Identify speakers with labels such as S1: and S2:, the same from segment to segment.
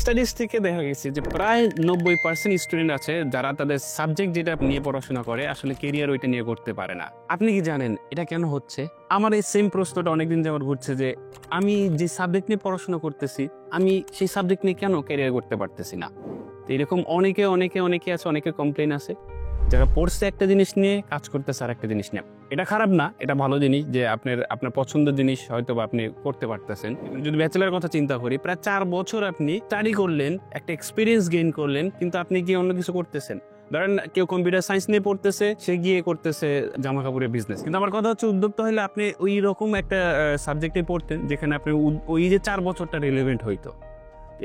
S1: Studies থেকে দেখা গেছে যে প্রায় 90% স্টুডেন্ট আছে যারা তাদের সাবজেক্ট যেটা নিয়ে পড়াশোনা করে আসলে কেরিয়ার ওইটা নিয়ে করতে পারে না। আপনি কি জানেন এটা কেন হচ্ছে? আমার এই সেম প্রশ্নটা অনেকদিন যাবত ঘুরছে যে আমি যে সাবজেক্ট নিয়ে পড়াশোনা করতেছি আমি সেই সাবজেক্ট নিয়ে কেন ক্যারিয়ার করতে পারতেছি না। তো এরকম অনেকে আছে, অনেকে কমপ্লেন আছে যারা পড়ছে একটা জিনিস নিয়ে কাজ করতেছে আর একটা জিনিস নিয়ে। এটা খারাপ না, এটা ভালো জিনিস যে আপনার পছন্দের জিনিস হয়তো বা আপনি করতে পারতেছেন। যদি ব্যাচেলার কথা চিন্তা করি, প্রায় 4 বছর আপনি স্টাডি করলেন, একটা এক্সপিরিয়েন্স গেইন করলেন, কিন্তু আপনি কি অন্য কিছু করতেছেন? ধরেন কেউ কম্পিউটার সায়েন্স নিয়ে পড়তেছে, সে গিয়ে করতেছে জামা কাপড়ের বিজনেস। কিন্তু আমার কথা হচ্ছে উদ্যোক্তা হলে আপনি ওই রকম একটা সাবজেক্টে পড়তেন যেখানে আপনি ওই যে 4 বছরটা রিলেভেন্ট হইতো।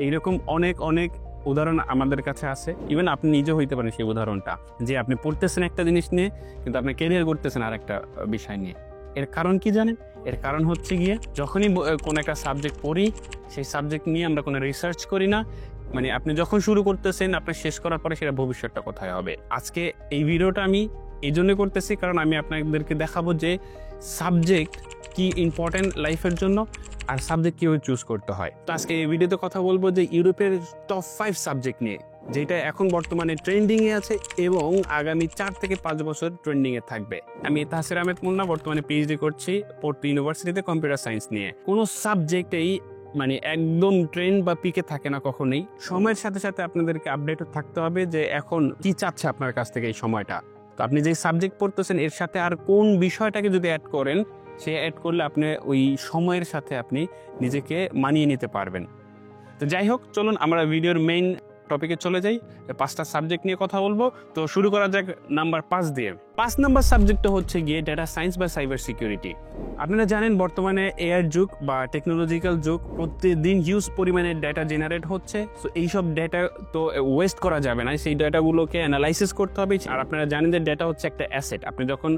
S1: এইরকম অনেক উদাহরণ আমাদের কাছে আছে। ইভেন আপনি নিজে হইতে পারেন সেই উদাহরণটা, যে আপনি পড়তেছেন একটা জিনিস নিয়ে কিন্তু আপনি ক্যারিয়ার করতেছেন আর একটা বিষয় নিয়ে। এর কারণ কি জানেন? এর কারণ হচ্ছে গিয়ে যখনই কোনো একটা সাবজেক্ট পড়ি সেই সাবজেক্ট নিয়ে আমরা কোনো রিসার্চ করি না। মানে আপনি যখন শুরু করতেছেন আপনার শেষ করার পরে সেটা ভবিষ্যৎটা কোথায় হবে। আজকে এই ভিডিওটা আমি এই জন্য করতেছি কারণ আমি আপনাদেরকে দেখাবো যে সাবজেক্ট কি ইম্পর্টেন্ট লাইফের জন্য আর সাবজেক্ট কীভাবে চুজ করতে হয়। তো আজকে এই ভিডিওতে কথা বলবো যে ইউরোপের টপ 5 সাবজেক্ট নিয়ে, যেটা এখন বর্তমানে ট্রেন্ডিংয়ে আছে এবং আগামী 4 থেকে 5 বছর ট্রেন্ডিংয়ে থাকবে। আমি তাহসির আহমেদ মুন্না, বর্তমানে পিএইচডি করছি পোর্টো ইউনিভার্সিটিতে কম্পিউটার সায়েন্স নিয়ে। কোনো সাবজেক্টেই মানে একদম ট্রেন্ড বা পিকে থাকে না কখনোই। সময়ের সাথে সাথে আপনাদেরকে আপডেটও থাকতে হবে যে এখন কি চাচ্ছে আপনার কাছ থেকে এই সময়টা। তো আপনি যে সাবজেক্ট পড়তেছেন এর সাথে আর কোন বিষয়টাকে যদি অ্যাড করেন, সে অ্যাড করলে আপনি ওই সময়ের সাথে আপনি নিজেকে মানিয়ে নিতে পারবেন। তো যাই হোক, চলুন আমরা ভিডিওর মেইন টপিকে চলে যাই। 5টা সাবজেক্ট নিয়ে কথা বলবো। তো শুরু করা যাক নাম্বার 5 দিয়ে। 5 নাম্বার সাবজেক্টটা হচ্ছে গিয়ে ডেটা সায়েন্স বা সাইবার সিকিউরিটি। আপনারা জানেন বর্তমানে এআই যুগ বা টেকনোলজিক্যাল যুগ, প্রতিদিন হিউজ পরিমাণে ডেটা জেনারেট হচ্ছে। তো এইসব ডেটা তো ওয়েস্ট করা যাবে না, সেই ডেটাগুলোকে অ্যানালাইসিস করতে হবে। আর আপনারা জানেন যে ডেটা হচ্ছে একটা অ্যাসেট। আপনি যখন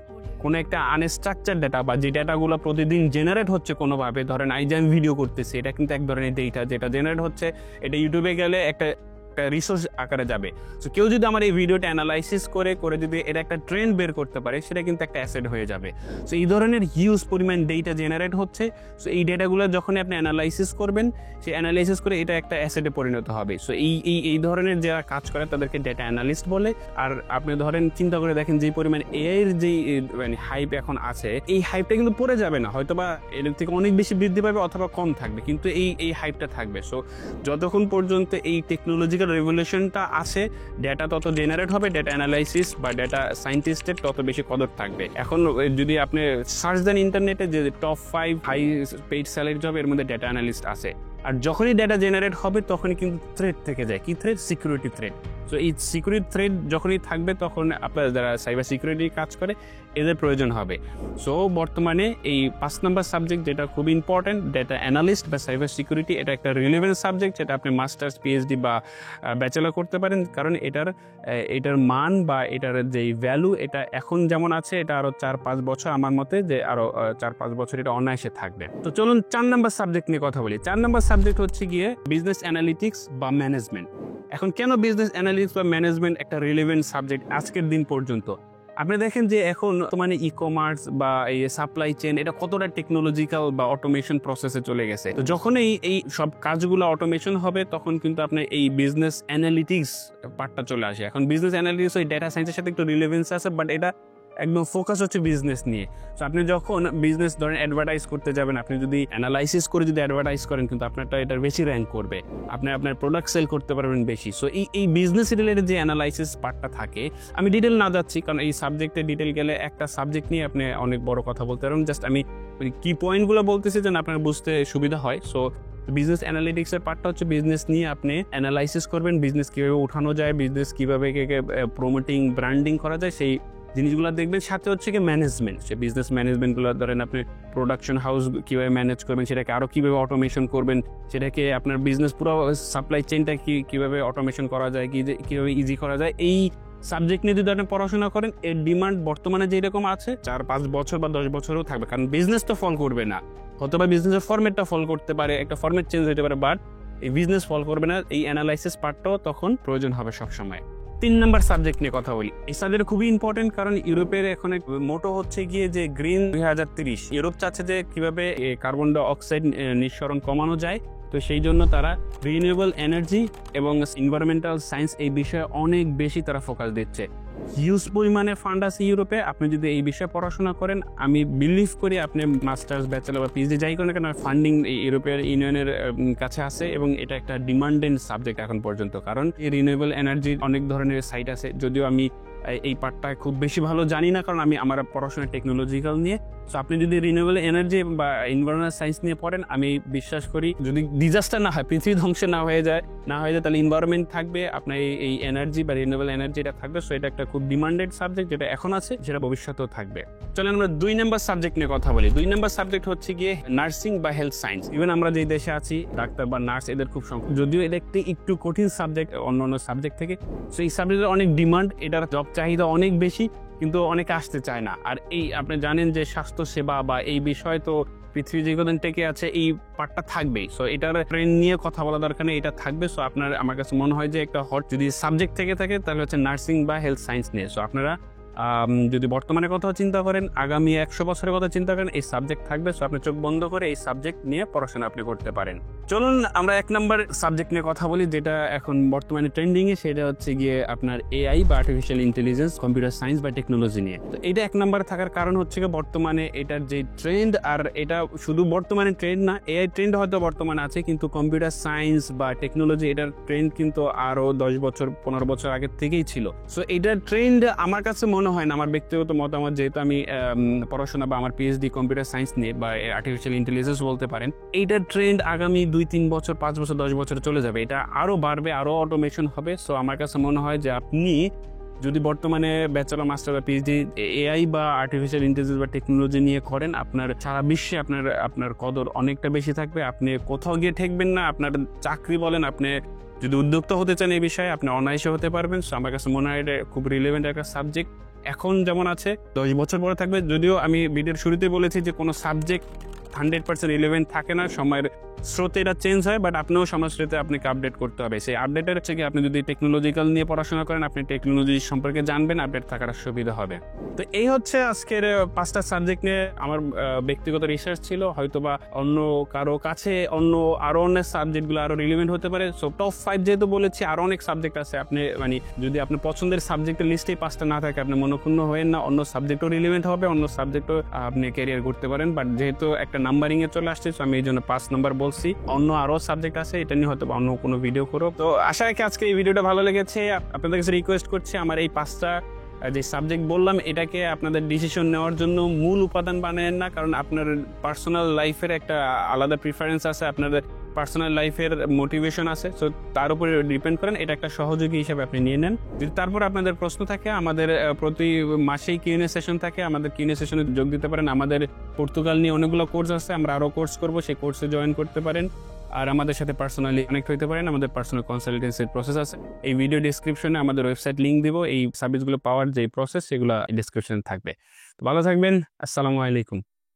S1: কোনো একটা আনস্ট্রাকচার ডেটা বা যে ডেটাগুলো প্রতিদিন জেনারেট হচ্ছে কোনোভাবে, ধরেন এই যে আমি ভিডিও করতেছি, এটা কিন্তু এক ধরনের ডেটা যেটা জেনারেট হচ্ছে, এটা ইউটিউবে গেলে একটা রিসোর্স আকারে যাবে। সো কেউ যদি আমার এই ভিডিওটা অ্যানালাইসিস করে যদি এটা একটা ট্রেন্ড বের করতে পারে, সেটা কিন্তু একটা অ্যাসেট হয়ে যাবে। সো এই ধরনের হিউজ পরিমাণ ডেটা জেনারেট হচ্ছে। সো এই ডেটাগুলো যখন আপনি অ্যানালাইসিস করবেন, সেই অ্যানালাইসিস করে এটা একটা অ্যাসেটে পরিণত হবে। সো এই ধরনের যারা কাজ করে তাদেরকে ডেটা অ্যানালিস্ট বলে। আর আপনি ধরেন চিন্তা করে দেখেন যে পরিমাণ এআই এর যে মানে হাইপ এখন আছে, এই হাইপটা কিন্তু পড়ে যাবে না, হয়তোবা এর থেকে অনেক বেশি বৃদ্ধি পাবে অথবা কম থাকবে, কিন্তু এই হাইপটা থাকবে। সো যতক্ষণ পর্যন্ত এই টেকনোলজিক্যাল রেভলিউশনটা আছে, ডেটা তত জেনারেট হবে, ডেটা অ্যানালাইসিস বা ডেটা সায়েন্টিস্টের তত বেশি কদর থাকবে। এখন যদি আপনি সার্চ দেন ইন্টারনেটে যে top 5 high paid salary job, এর মধ্যে ডেটা অ্যানালিস্ট আছে। আর যখনই ডেটা জেনারেট হবে তখনই কিন্তু থ্রেট থেকে যায়। কি থ্রেট? Security threat. সো এই সিকিউরিটি থ্রেট যখনই থাকবে তখন আপনার যারা সাইবার সিকিউরিটি কাজ করে এদের প্রয়োজন হবে। সো বর্তমানে এই 5 নম্বর সাবজেক্ট যেটা খুব ইম্পর্টেন্ট, ডেটা অ্যানালিস্ট বা সাইবার সিকিউরিটি, এটা একটা রিলেভেন্ট সাবজেক্ট যেটা আপনি মাস্টার্স, পিএইচডি বা ব্যাচেলর করতে পারেন। কারণ এটার মান বা এটার যেই ভ্যালু, এটা এখন যেমন আছে এটা আরো 4-5 বছর আমার মতে যে আরো 4-5 বছর এটা অনায়াসে থাকবে। তো চলুন 4 নম্বর সাবজেক্ট নিয়ে কথা বলি। 4 নম্বর সাবজেক্ট হচ্ছে গিয়ে বিজনেস অ্যানালিটিক্স বা ম্যানেজমেন্ট। এখন কেন বিজনেস অ্যানালিটিক্স বা ম্যানেজমেন্ট একটা রিলেভেন্ট সাবজেক্ট আজকের দিন পর্যন্ত? আপনি দেখেন যে এখন মানে ই কমার্স বা এই সাপ্লাই চেন, এটা কতটা টেকনোলজিক্যাল বা অটোমেশন প্রসেসে চলে গেছে। তো যখন এই সব কাজগুলো অটোমেশন হবে তখন কিন্তু আপনার এই বিজনেস অ্যানালিটিক্স পার্টটা চলে আসে। এখন বিজনেস অ্যানালিটিক্স ওই ডেটা সায়েন্সের সাথে একটু রিলেভেন্স আছে, বাট এটা একদম ফোকাস হচ্ছে বিজনেস নিয়ে। তো আপনি যখন বিজনেস ধরেন অ্যাডভার্টাইজ করতে যাবেন, আপনি যদি অ্যানালাইসিস করে যদি অ্যাডভার্টাইজ করেন কিন্তু আপনারটা এটার বেশি র্যাঙ্ক করবে, আপনি আপনার প্রোডাক্ট সেল করতে পারবেন বেশি। সো এই বিজনেস রিলেটেড যে অ্যানালাইসিস পার্টটা থাকে, আমি ডিটেল না যাচ্ছি কারণ এই সাবজেক্টে ডিটেল গেলে একটা সাবজেক্ট নিয়ে আপনি অনেক বড় কথা বলতে পারবেন। জাস্ট আমি কি পয়েন্টগুলো বলতেছি যেন আপনার বুঝতে সুবিধা হয়। সো বিজনেস অ্যানালিটিক্সের পার্টটা হচ্ছে বিজনেস নিয়ে আপনি অ্যানালাইসিস করবেন, বিজনেস কীভাবে উঠানো যায়, বিজনেস কীভাবে প্রমোটিং ব্র্যান্ডিং করা যায়, সেই জিনিসগুলো দেখবেন। সাথে হচ্ছে কি ম্যানেজমেন্ট, সে বিজনেস ম্যানেজমেন্টগুলো ধরেন আপনি প্রোডাকশন হাউস কীভাবে ম্যানেজ করবেন, সেটাকে আরও কীভাবে অটোমেশন করবেন, সেটাকে আপনার বিজনেস পুরো সাপ্লাই চেনটা কীভাবে অটোমেশন করা যায়, কীভাবে ইজি করা যায়, এই সাবজেক্ট নিয়ে যদি আপনি পড়াশোনা করেন, এর ডিমান্ড বর্তমানে যেরকম আছে 4-5 বছর বা 10 বছরও থাকবে। কারণ বিজনেস তো ফল করবে না, অথবা বিজনেসের ফরম্যাটটা ফল করতে পারে, একটা ফরম্যাট চেঞ্জ হতে পারে, বাট এই বিজনেস ফল করবে না। এই অ্যানালাইসিস পার্টটাও তখন প্রয়োজন হবে সবসময়। 3 নম্বর সাবজেক্ট নিয়ে কথা বলি। এই সাবজেক্ট খুবই ইম্পর্টেন্ট কারণ ইউরোপের এখন মোটো হচ্ছে গিয়ে যে গ্রিন 2030। ইউরোপ চাচ্ছে যে কিভাবে কার্বন ডাই অক্সাইড নিঃসরণ কমানো যায় তো সেই জন্য তারা রিনিউয়েবল এনার্জি এবং এনভায়রনমেন্টাল সায়েন্স এই বিষয়ে অনেক বেশি তারা ফোকাস দিচ্ছে। হিউজ পরিমাণে ফান্ড আছে ইউরোপে। আপনি যদি এই বিষয়ে পড়াশোনা করেন, আমি বিলিভ করি আপনি মাস্টার্স, ব্যাচেলর বা পিএইচডি যাই করেন কেন, ফান্ডিং ইউরোপীয় ইউনিয়নের কাছে আছে এবং এটা একটা ডিমান্ডেড সাবজেক্ট এখন পর্যন্ত। কারণ এই রিনিউয়েবল এনার্জির অনেক ধরনের সাইট আছে, যদিও আমি এই পার্টটা খুব বেশি ভালো জানি না, কারণ আমার পড়াশোনা টেকনোলজিক্যাল নিয়ে। সো আপনি যদি রিনিউয়েবল এনার্জি বা এনভায়রনমেন্টাল সায়েন্স নিয়ে পড়েন, আমি বিশ্বাস করি যদি ডিজাস্টার না হয়, পৃথিবী ধ্বংস না হয়ে যায় তাহলে এনভায়রনমেন্ট থাকবে, আপনার এই এনার্জি বা রিনিউয়েবল এনার্জি এটা থাকবে। সো এটা একটা খুব ডিমান্ডেড সাবজেক্ট, যেটা এখন আছে, যেটা ভবিষ্যতেও থাকবে। চলেন আমরা 2 নম্বর সাবজেক্ট নিয়ে কথা বলি। 2 নম্বর সাবজেক্ট হচ্ছে গিয়ে নার্সিং বা হেলথ সায়েন্স। ইভেন আমরা যে দেশে আছি, ডাক্তার বা নার্স এদের খুব সংখ্যা, যদিও এটা একটু কঠিন সাবজেক্ট অন্যান্য সাবজেক্ট থেকে। সো এই সাবজেক্টের অনেক ডিমান্ড, এটার জব চাহিদা অনেক বেশি, কিন্তু অনেকে আসতে চায় না। আর এই আপনি জানেন যে স্বাস্থ্য সেবা বা এই বিষয় তো পৃথিবী যে কদিন টেকে আছে এই পার্টটা থাকবেই। সো এটার ট্রেন্ড নিয়ে কথা বলা দরকার নেই, এটা থাকবে। সো আমার কাছে মনে হয় যে একটা হট যদি সাবজেক্ট থেকে থাকে তাহলে হচ্ছে নার্সিং বা হেলথ সায়েন্স নিয়ে। সো আপনারা যদি বর্তমানে কথা চিন্তা করেন, আগামী 100 বছরের কথা চিন্তা করেন, এই সাবজেক্ট থাকবে। সো আপনি চোখ বন্ধ করে এই সাবজেক্ট নিয়ে পড়াশোনা আপনি করতে পারেন। চলুন আমরা 1 নম্বর সাবজেক্ট নিয়ে কথা বলি, যেটা এখন বর্তমানে ট্রেন্ডিং এ। সেটা হচ্ছে গিয়ে আপনার এআই বা আর্টিফিশিয়াল ইন্টেলিজেন্স, কম্পিউটার সায়েন্স বা টেকনোলজি নিয়ে। তো এটা 1 নম্বরে থাকার কারণ হচ্ছে গিয়ে বর্তমানে এটার যে ট্রেন্ড, আর এটা শুধু বর্তমানে ট্রেন্ড না, এআই ট্রেন্ড হয়তো বর্তমানে আছে, কিন্তু কম্পিউটার সায়েন্স বা টেকনোলজি এটার ট্রেন্ড কিন্তু আরো 10 বছর 15 বছর আগের থেকেই ছিল। সো এটার ট্রেন্ড আমার কাছে মনে হয় না, আমার ব্যক্তিগত মতামত, যেহেতু আমি পড়াশোনা বা আমার পিএইচডি কম্পিউটার সায়েন্স নিয়ে বা আর্টিফিশিয়াল ইন্টেলিজেন্স বলতে পারেন, এইটার ট্রেন্ড আগামী 2-3 বছর, 5 বছর, 10 বছর চলে যাবে। এটা আরো বাড়বে, আরো অটোমেশন হবে। সো আমার কাছে মনে হয় যে আপনি যদি বর্তমানে ব্যাচেলর, মাস্টার বা পিএইচডি এআই বা আর্টিফিশিয়াল ইন্টেলিজেন্স বা টেকনোলজি নিয়ে করেন, আপনার সারা বিশ্বে আপনার কদর অনেকটা বেশি থাকবে। আপনি কোথাও গিয়ে ঠেকবেন না। আপনার চাকরি বলেন, আপনি যদি উদ্যোক্তা হতে চান এই বিষয়ে, আপনি অনায়াসে হতে পারবেন। সো আমার কাছে মনে হয় এটা খুব রিলেভেন্ট একটা সাবজেক্ট। এখন যেমন আছে 10 বছর পরে থাকবে। যদিও আমি ভিডিওর শুরুতে বলেছি যে কোনো সাবজেক্ট 100% রিলেভেন্ট থাকে না, সময়ের স্রোতে এটা চেঞ্জ হয়, বাট আপনিও সময়ের স্রোতে আপনাকে আপডেট করতে হবে। সেই আপডেটের হচ্ছে কি, আপনি যদি টেকনোলজিক্যাল নিয়ে পড়াশোনা করেন, আপনি টেকনোলজি সম্পর্কে জানবেন, আপডেট থাকার সুবিধা হবে। তো এই হচ্ছে আজকের 5টা সাবজেক্ট নিয়ে আমার ব্যক্তিগত রিসার্চ ছিল। হয়তোবা অন্য কারো কাছে আরো অনেক সাবজেক্টগুলো আরো রিলেভেন্ট হতে পারে। সো টপ 5 যেহেতু বলেছি, আরো অনেক সাবজেক্ট আছে। আপনি যদি আপনার পছন্দের সাবজেক্টের লিস্টেই 5টা না থাকে, আপনি মনোক্ষুণ্ণ হবেন না। অন্য সাবজেক্টও রিলেভেন্ট হবে, অন্য সাবজেক্টও আপনি ক্যারিয়ার করতে পারেন। বাট যেহেতু একটা নাম্বারিং এ চলে আসছে, আমি এই জন্য 5 নম্বর বলছি। অন্য আরো সাবজেক্ট আছে, এটা নিয়ে হয়তো অন্য কোনো ভিডিও করো। তো আশা রাখি আজকে এই ভিডিওটা ভালো লেগেছে। আপনাদের কাছে রিকোয়েস্ট করছি, আমার এই 5টা যে সাবজেক্ট বললাম, এটাকে আপনাদের ডিসিশন নেওয়ার জন্য মূল উপাদান বানায়েন না। কারণ আপনার পার্সোনাল লাইফের একটা আলাদা প্রিফারেন্স আছে, আপনাদের পার্সোনাল লাইফের মোটিভেশন আছে। সো তার উপরে ডিপেন্ড করেন, এটা একটা সহযোগী হিসাবে আপনি নিয়ে নেন। যদি তারপর আপনাদের প্রশ্ন থাকে, আমাদের প্রতি মাসেই কিউএনএ সেশন থাকে, আমাদের কিউএনএ সেশনে যোগ দিতে পারেন। আমাদের পর্তুগাল নিয়ে অনেকগুলো কোর্স আছে, আমরা আরো কোর্স করব, সেই কোর্সে জয়েন করতে পারেন। আর আমাদের সাথে পার্সোনালি কানেক্ট হইতে পারেন, আমাদের পার্সোনাল কনসালটেন্সির প্রসেস আছে। এই ভিডিও ডিসক্রিপশনে আমাদের ওয়েবসাইট লিংক দিব, এই সার্ভিসগুলো পাওয়ার যে প্রসেস সেগুলো ডিসক্রিপশনে থাকবে। তো ভালো থাকবেন, আসসালামু আলাইকুম।